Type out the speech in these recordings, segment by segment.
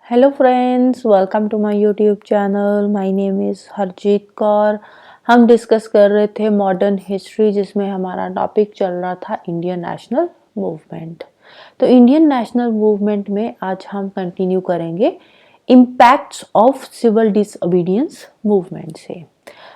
Hello friends, welcome to my YouTube channel. My name is Harjeet Kaur. हम discuss कर रहे थे मॉडर्न हिस्ट्री, जिसमें हमारा टॉपिक चल रहा था इंडियन नेशनल मूवमेंट। तो इंडियन नेशनल मूवमेंट में आज हम कंटिन्यू करेंगे impacts of civil disobedience movement से।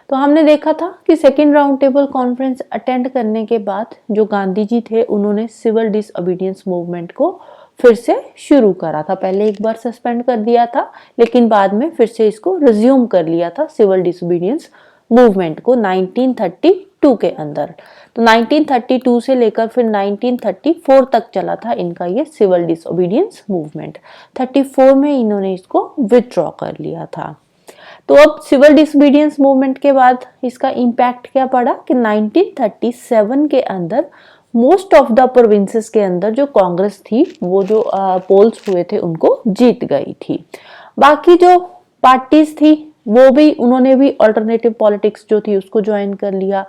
तो हमने देखा था कि second round table conference attend करने के बाद जो गांधी जी थे, उन्होंने सिविल डिसओबीडियंस मूवमेंट को फिर से शुरू करा था। पहले एक बार सस्पेंड कर दिया था, लेकिन बाद में फिर से इसको रिज्यूम कर लिया था सिविल डिसोबीडियंस मूवमेंट को 1932 के अंदर। तो 1932 से लेकर फिर 1934 तक चला था इनका ये सिविल डिसोबीडियंस मूवमेंट। 34 में इन्होंने इसको विथड्रॉ कर लिया था। तो अब सिविल डिसोबीडियंस मूवमेंट के बाद इसका इम्पैक्ट क्या पड़ा कि 1937 के अंदर मोस्ट ऑफ द प्रोविंसेस के अंदर जो कांग्रेस थी, वो जो पोल्स हुए थे उनको जीत गई थी। बाकी जो पार्टीज थी वो भी, उन्होंने भी अल्टरनेटिव पॉलिटिक्स जो थी उसको ज्वाइन कर लिया।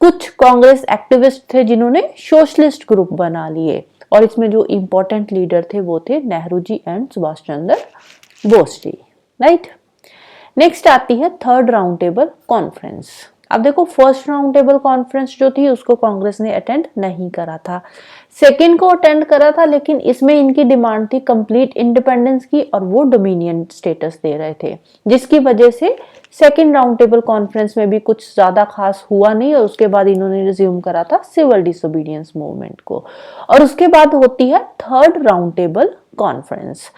कुछ कांग्रेस एक्टिविस्ट थे जिन्होंने सोशलिस्ट ग्रुप बना लिए, और इसमें जो इम्पोर्टेंट लीडर थे वो थे Nehru ji and Subhash Chandra Bose ji, right. Next आती है थर्ड राउंड टेबल कॉन्फ्रेंस। अब देखो, फर्स्ट राउंड टेबल कॉन्फ्रेंस जो थी उसको कांग्रेस ने अटेंड नहीं करा था। सेकंड को अटेंड करा था, लेकिन इसमें इनकी डिमांड थी कंप्लीट इंडिपेंडेंस की, और वो डोमिनियन स्टेटस दे रहे थे, जिसकी वजह से सेकंड राउंड टेबल कॉन्फ्रेंस में भी कुछ ज्यादा खास हुआ नहीं, और उसके बाद इन्होंने रिज्यूम करा था सिविल डिसोबीडियंस मूवमेंट को। और उसके बाद होती है थर्ड राउंड टेबल कॉन्फ्रेंस।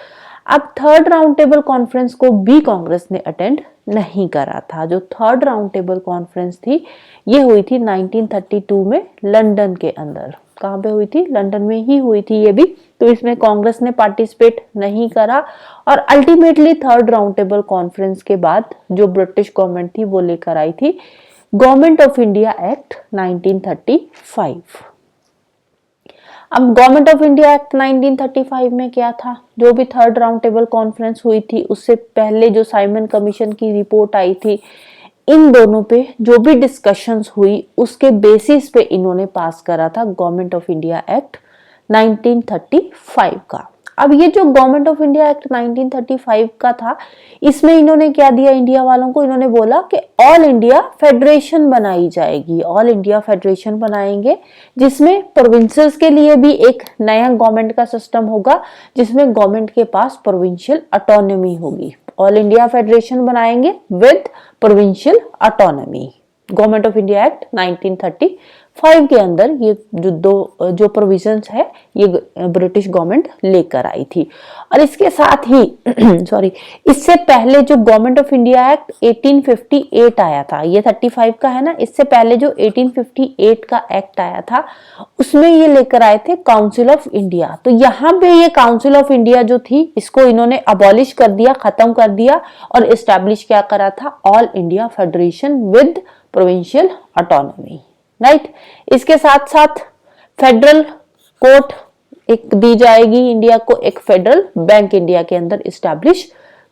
अब थर्ड राउंड टेबल कॉन्फ्रेंस को भी कांग्रेस ने अटेंड नहीं करा था। जो थर्ड राउंड टेबल कॉन्फ्रेंस थी ये हुई थी 1932 में लंदन के अंदर। कहाँ पे हुई थी? लंदन में ही हुई थी ये भी। तो इसमें कांग्रेस ने पार्टिसिपेट नहीं करा, और ultimately third round table conference के बाद जो ब्रिटिश गवर्नमेंट थी वो लेकर आई थी गवर्नमेंट ऑफ इंडिया एक्ट 1935। अब गवर्नमेंट ऑफ इंडिया एक्ट 1935 में क्या था? जो भी थर्ड राउंड टेबल कॉन्फ्रेंस हुई थी उससे पहले जो साइमन कमीशन की रिपोर्ट आई थी, इन दोनों पे जो भी डिस्कशंस हुई उसके बेसिस पे इन्होंने पास करा था गवर्नमेंट ऑफ इंडिया एक्ट 1935 का। अब ये जो गवर्नमेंट ऑफ इंडिया एक्ट 1935 का था, इसमें इन्होंने क्या दिया इंडिया वालों को? इन्होंने बोला कि ऑल इंडिया फेडरेशन बनाई जाएगी, ऑल इंडिया फेडरेशन बनाएंगे, जिसमें प्रोविंसेस के लिए भी एक नया गवर्नमेंट का सिस्टम होगा, जिसमें गवर्नमेंट के पास प्रोविंशियल ऑटोनॉमी होगी। ऑल इंडिया फेडरेशन बनाएंगे with provincial autonomy. Government of India act 1935 के अंदर ये जो प्रोविजंस है ये ब्रिटिश गवर्नमेंट लेकर आई थी। और इसके साथ ही सॉरी, इससे पहले जो गवर्नमेंट ऑफ इंडिया एक्ट 1858 आया था, ये 35 का है ना, इससे पहले जो 1858 का एक्ट आया था उसमें ये लेकर आए थे काउंसिल ऑफ इंडिया। तो यहाँ पे ये काउंसिल ऑफ इंडिया जो थी इसको इन्होंने अबॉलिश कर दिया, खत्म कर दिया, और एस्टैब्लिश क्या करा था? All India federation with provincial autonomy, right. इसके साथ साथ फेडरल कोर्ट एक दी जाएगी इंडिया को, एक फेडरल बैंक इंडिया के अंदर एस्टैब्लिश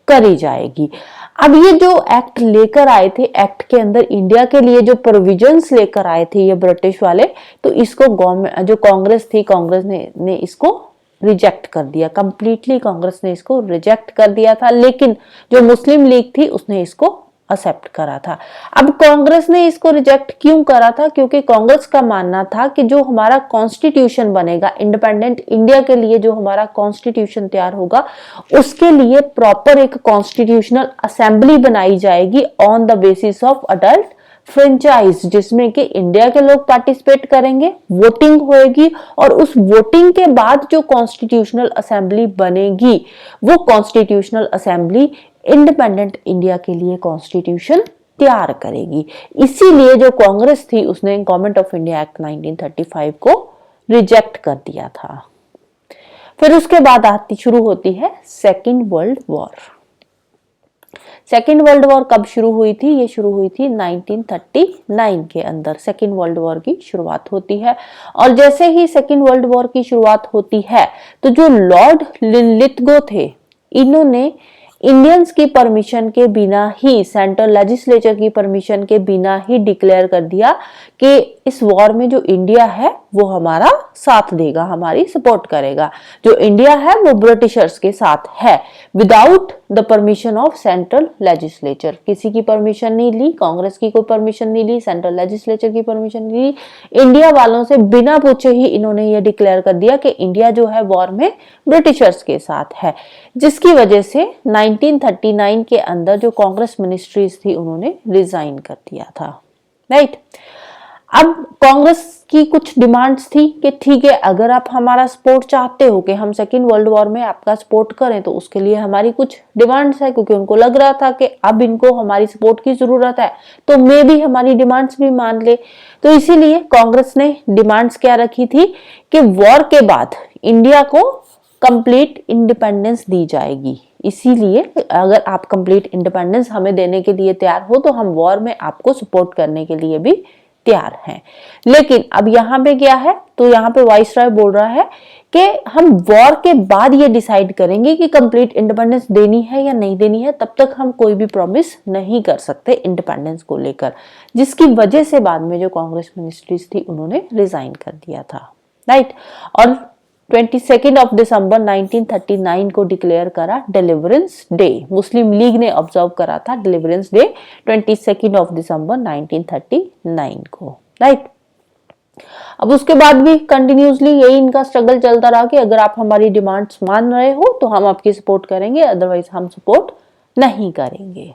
करी जाएगी। अब ये जो एक्ट लेकर आए थे, एक्ट के अंदर इंडिया के लिए जो प्रोविजंस लेकर आए थे ये ब्रिटिश वाले, तो इसको गवर्नमेंट जो कांग्रेस थी, कांग्रेस ने इसको रिजेक्ट कर दिया। कंप्लीटली कांग्रेस ने इसको रिजेक्ट कर दिया था, लेकिन जो मुस्लिम लीग थी उसने इसको एक्सेप्ट करा था। अब कांग्रेस ने इसको रिजेक्ट क्यों करा था? क्योंकि कांग्रेस का मानना था कि जो हमारा कॉन्स्टिट्यूशन बनेगा, इंडिपेंडेंट इंडिया के लिए जो हमारा कॉन्स्टिट्यूशन तैयार होगा, उसके लिए प्रॉपर एक कॉन्स्टिट्यूशनल असेंबली बनाई जाएगी on the basis of adult franchise, जिसमें कि इंडिया के लोग पार्टिसिपेट करेंगे, वोटिंग होएगी, और उस वोटिंग के बाद जो कॉन्स्टिट्यूशनल असेंबली बनेगी वो कॉन्स्टिट्यूशनल असेंबली इंडिपेंडेंट इंडिया के लिए कॉन्स्टिट्यूशन तैयार करेगी। इसीलिए जो कांग्रेस थी उसने गवर्नमेंट ऑफ इंडिया एक्ट 1935 को रिजेक्ट कर दिया था। फिर उसके बाद शुरू होती है second world war. Second world war कब शुरू हुई थी? ये शुरू हुई थी 1939 के अंदर सेकेंड वर्ल्ड वॉर की शुरुआत होती है। और जैसे ही सेकेंड वर्ल्ड वॉर की शुरुआत होती है तो जो लॉर्ड लिथगो थे, इन्होंने इंडियंस की परमिशन के बिना ही, सेंट्रल लेजिस्लेचर की परमिशन के बिना ही डिक्लेयर कर दिया कि इस वॉर में जो इंडिया है वो हमारा साथ देगा, हमारी सपोर्ट करेगा। जो इंडिया है वो ब्रिटिशर्स के साथ है, without the permission of central legislature. किसी की परमिशन नहीं ली, कांग्रेस की कोई परमिशन नहीं ली, सेंट्रल लेजिस्लेचर की परमिशन नहीं ली, इंडिया वालों से बिना पूछे ही इन्होंने ये डिक्लेयर कर दिया कि इंडिया जो है वॉर में ब्रिटिशर्स के साथ है, जिसकी वजह से 1939 के अंदर जो कांग्रेस मिनिस्ट्रीज थी उन्होंने रिजाइन कर दिया था। राइट। अब कांग्रेस की कुछ डिमांड्स थी कि ठीक है, अगर आप हमारा सपोर्ट चाहते हो कि हम सेकेंड वर्ल्ड वॉर में आपका सपोर्ट करें तो उसके लिए हमारी कुछ डिमांड्स है, क्योंकि उनको लग रहा था कि अब इनको हमारी सपोर्ट की जरूरत है, तो मे भी हमारी डिमांड्स भी मान ले। तो इसीलिए कांग्रेस ने डिमांड्स क्या रखी थी कि वॉर के बाद इंडिया को कंप्लीट इंडिपेंडेंस दी जाएगी, इसीलिए अगर आप कंप्लीट इंडिपेंडेंस हमें देने के लिए तैयार हो तो हम वॉर में आपको सपोर्ट करने के लिए भी तैयार हैं। लेकिन अब यहाँ पे क्या है, तो यहाँ पे वाइसरॉय बोल रहा है कि हम वॉर के बाद ये डिसाइड करेंगे कि कंप्लीट इंडिपेंडेंस देनी है या नहीं देनी है, तब तक हम कोई भी प्रॉमिस नहीं कर सकते इंडिपेंडेंस को लेकर, जिसकी वजह से बाद में जो कांग्रेस मिनिस्ट्रीज थी उन्होंने रिजाइन कर दिया था। राइट। और 22 ऑफ दिसंबर 1939 को डिक्लेयर करा डिलीवरेंस डे, मुस्लिम लीग ने ऑब्जर्व करा था डिलीवरेंस डे 22 ऑफ दिसंबर 1939 को। राइट। अब उसके बाद भी कंटिन्यूसली यही इनका स्ट्रगल चलता रहा कि अगर आप हमारी डिमांड्स मान रहे हो तो हम आपकी सपोर्ट करेंगे, अदरवाइज हम सपोर्ट नहीं करेंगे।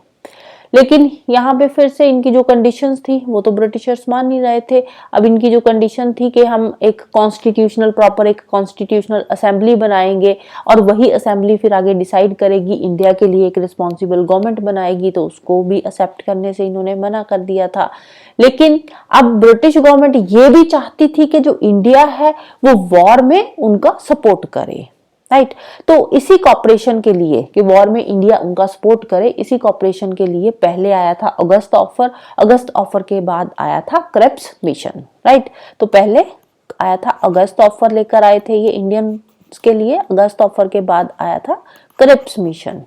लेकिन यहाँ पे फिर से इनकी जो कंडीशंस थी वो तो ब्रिटिशर्स मान नहीं रहे थे। अब इनकी जो कंडीशन थी कि हम एक कॉन्स्टिट्यूशनल प्रॉपर एक कॉन्स्टिट्यूशनल असेंबली बनाएंगे और वही असेंबली फिर आगे डिसाइड करेगी, इंडिया के लिए एक रिस्पॉन्सिबल गवर्नमेंट बनाएगी, तो उसको भी एक्सेप्ट करने से इन्होंने मना कर दिया था। लेकिन अब ब्रिटिश गवर्नमेंट ये भी चाहती थी कि जो इंडिया है वो वॉर में उनका सपोर्ट करे। राइट। तो इसी कॉपरेशन के लिए कि वॉर में इंडिया उनका सपोर्ट करे, इसी कॉपरेशन के लिए पहले आया था अगस्त ऑफर, अगस्त ऑफर के बाद आया था क्रिप्स मिशन। राइट। तो पहले आया था अगस्त ऑफर लेकर आए थे ये इंडियन के लिए, अगस्त ऑफर के बाद आया था क्रिप्स मिशन।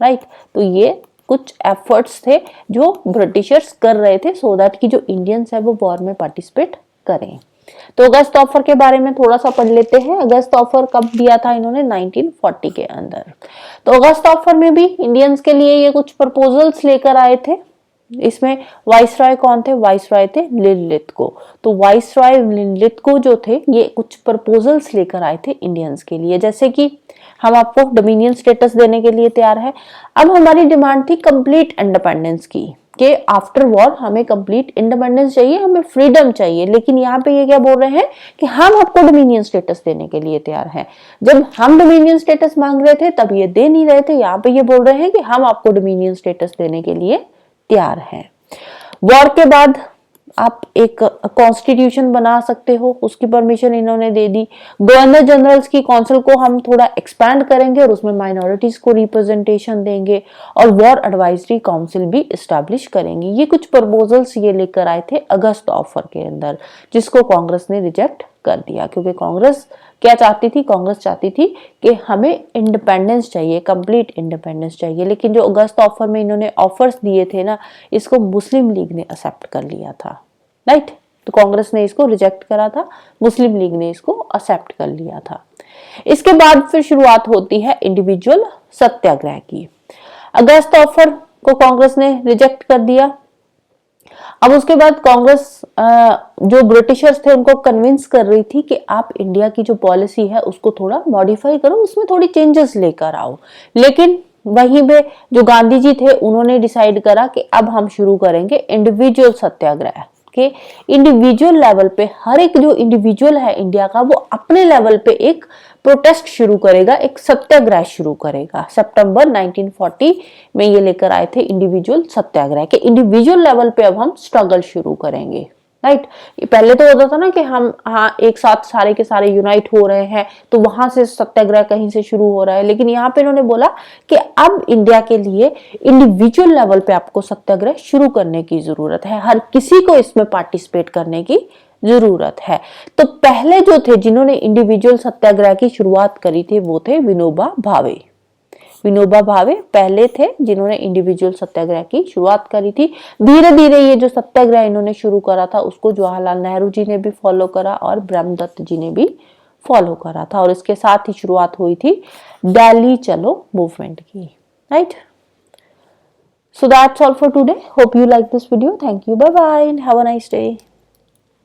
राइट। तो ये कुछ एफर्ट्स थे जो ब्रिटिशर्स कर रहे थे सो दैट कि जो इंडियंस है वो वॉर में पार्टिसिपेट करें। तो अगस्त ऑफर के बारे में थोड़ा सा पढ़ लेते हैं। अगस्त ऑफर कब दिया था इन्होंने? 1940 के अंदर। तो अगस्त ऑफर में भी इंडियंस के लिए ये कुछ प्रपोजल्स लेकर आए थे। इसमें वाइसरॉय कौन थे? वाइसरॉय थे लिनलिथगो। तो वाइसरॉय लिनलिथगो जो थे ये कुछ प्रपोजल्स लेकर आए थे इंडियंस के लिए, जैसे कि हम आपको डोमिनियन स्टेटस देने के लिए तैयार है। अब हमारी डिमांड थी कंप्लीट इंडिपेंडेंस की, कि आफ्टर वॉर हमें कंप्लीट इंडिपेंडेंस चाहिए, हमें फ्रीडम चाहिए। लेकिन यहाँ पे ये क्या बोल रहे हैं कि हम आपको डोमिनियन स्टेटस देने के लिए तैयार हैं। जब हम डोमिनियन स्टेटस मांग रहे थे तब ये दे नहीं रहे थे, यहाँ पे ये बोल रहे हैं कि हम आपको डोमिनियन स्टेटस देने के लिए तैयार हैं। वॉर के बाद आप एक कॉन्स्टिट्यूशन बना सकते हो, उसकी परमिशन इन्होंने दे दी। गवर्नर जनरल्स की काउंसिल को हम थोड़ा एक्सपैंड करेंगे और उसमें माइनॉरिटीज को रिप्रेजेंटेशन देंगे और वॉर एडवाइजरी काउंसिल भी इस्टेब्लिश करेंगे। ये कुछ प्रपोजल्स ये लेकर आए थे अगस्त ऑफर के अंदर, जिसको कांग्रेस ने रिजेक्ट कर दिया, क्योंकि कांग्रेस क्या चाहती थी? कांग्रेस चाहती थी कि हमें इंडिपेंडेंस चाहिए, कंप्लीट इंडिपेंडेंस चाहिए। लेकिन जो अगस्त ऑफर में इन्होंने ऑफर्स दिए थे ना, इसको मुस्लिम लीग ने एक्सेप्ट कर लिया था। राइट। तो कांग्रेस ने इसको रिजेक्ट करा था, मुस्लिम लीग ने इसको एक्सेप्ट कर लिया था। इसके बाद फिर शुरुआत होती है इंडिविजुअल सत्याग्रह की। अगस्त ऑफर को कांग्रेस ने रिजेक्ट कर दिया। अब उसके बाद कांग्रेस जो ब्रिटिशर्स थे उनको कन्विंस कर रही थी कि आप इंडिया की जो पॉलिसी है उसको थोड़ा मॉडिफाई करो, उसमें थोड़ी चेंजेस लेकर आओ। लेकिन वहीं पे जो गांधी जी थे उन्होंने डिसाइड करा कि अब हम शुरू करेंगे इंडिविजुअल सत्याग्रह के इंडिविजुअल लेवल पे। हर एक जो इंडिविजुअल है इंडिया का वो अपने लेवल पे एक प्रोटेस्ट शुरू करेगा, एक सत्याग्रह शुरू करेगा। सितंबर 1940 में ये लेकर आए थे इंडिविजुअल सत्याग्रह के इंडिविजुअल लेवल पे अब हम स्ट्रगल शुरू करेंगे। राइट। पहले तो होता था ना कि हम एक साथ सारे के सारे यूनाइट हो रहे हैं तो वहां से सत्याग्रह कहीं से शुरू हो रहा है, लेकिन यहाँ पे इन्होंने बोला कि अब इंडिया के लिए इंडिविजुअल लेवल पे आपको सत्याग्रह शुरू करने की जरूरत है, हर किसी को इसमें पार्टिसिपेट करने की जरूरत है। तो पहले जो थे जिन्होंने इंडिविजुअल सत्याग्रह की शुरुआत करी थी वो थे विनोबा भावे। विनोबा भावे पहले थे जिन्होंने इंडिविजुअल सत्याग्रह की शुरुआत करी थी। धीरे धीरे ये जो सत्याग्रह इन्होंने शुरू करा था उसको जवाहरलाल नेहरू जी ने भी फॉलो करा और ब्रह्मदत्त जी ने भी फॉलो करा था, और इसके साथ ही शुरुआत हुई थी दिल्ली चलो मूवमेंट की, right. So that's all for today. Hope you like this video. Thank you. Bye bye and have a nice day.